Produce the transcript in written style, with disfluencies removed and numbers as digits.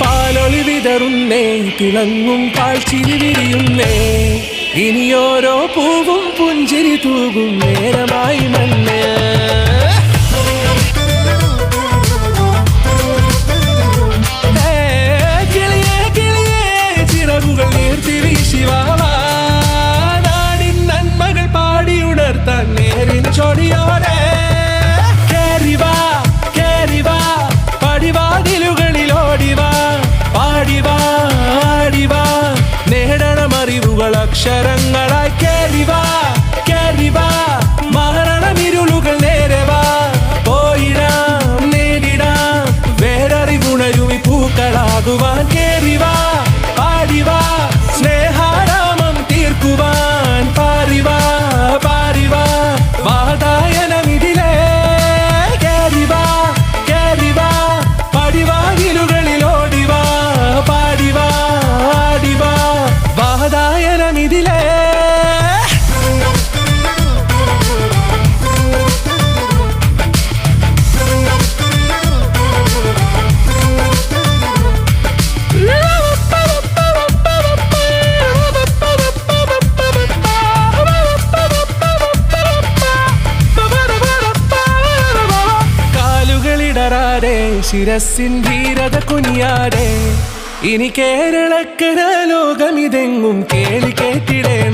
പാലൊളി വിതറുന്നേ, തിളങ്ങും കാഴ്ചിരി വിരിയുന്നേ, ഇനിയോരോ പൂവും പുഞ്ചിരി തൂകും നേരമായി മണ്ണ്. കിളിയേ കിളിയേ ചിറകുകൾ നീർത്തി വീശിവാവാ, നാടിൻ നന്മകൾ പാടിയുണർത്താൻ നേരിൻ ചൊടിയോടെ. കേറിവാ കേറിവാ പടിവാതിലുകളിലോടിവാ, പാടിവാ ആടിവാ നേടണമറിവുകൾ അക്ഷരങ്ങളായി. കേറിവാ കേറിവാ മരണമിരുളുകൾ നേരവാ, പോയിടാം നേരിടാം വേററിവുണരുമി പൂക്കളാകുവാൻ. കേറിവാ പാടിവാ സ്നേഹാരാമം തീർക്കുവാൻ, പാറിവാ പാറിവാ വാതായനമിതിലേ. കേറിവാ കേറിവാ പടിവാതിലുകളിലോടിവാ, പാടിവാ ആടിവാ വാതായനമിതിലേ. കാലുകളിടറാതെ ശിരസിൻ ധീരത കുനിയാതെ, ഇനി കേരളക്കര ലോകമിതെങ്ങും കേളി കേട്ടിടേണം.